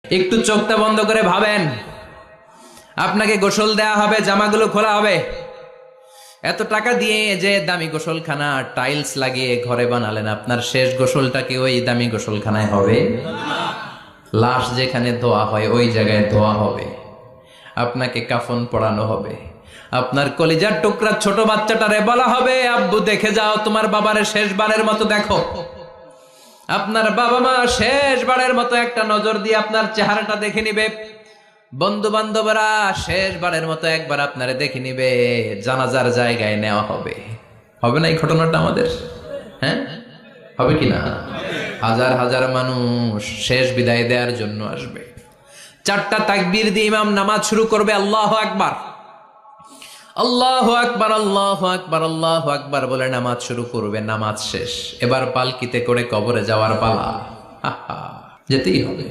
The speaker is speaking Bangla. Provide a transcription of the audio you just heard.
একটু চোখটা বন্ধ করে ভাবেন, আপনাকে গোসল দেয়া হবে, জামাগুলো খোলা হবে। এত টাকা দিয়ে যে দামি গোসলখানা টাইলস লাগিয়ে ঘরে বানালেন, আপনার শেষ গোসলটা কি ওই দামি গোসলখানায় হবে? লাশ যেখানে ধোয়া হয় ওই জায়গায় ধোয়া হবে। আপনাকে কাফন পরানো হবে। আপনার কলিজার টুকরা ছোট বাচ্চাটারে বলা হবে, আব্বু দেখে যাও, তোমার বাবারে শেষবারের মতো দেখো। আপনার বাবা মা শেষবারের মতো একটা নজর দিয়ে আপনার চেহারাটা দেখে নিবে। বন্ধু বান্ধবরা শেষবারের মতো একবার আপনারে দেখে নিবে। জানাজার জায়গায় নেওয়া হবে। হবে না এই ঘটনাটা আমাদের? হ্যাঁ, হবে কি না? হাজার হাজার মানুষ শেষ বিদায় দেওয়ার জন্য আসবে। 4টা তাকবীর দিয়ে ইমাম নামাজ শুরু করবে। আল্লাহু আকবার, আল্লাহু আকবার, আল্লাহু আকবার, আল্লাহু আকবার বলে নামাজ শুরু করবে। নামাজ শেষ। এবার পালকিতে করে কবরে যাওয়ার পালা। যেতেই হবে।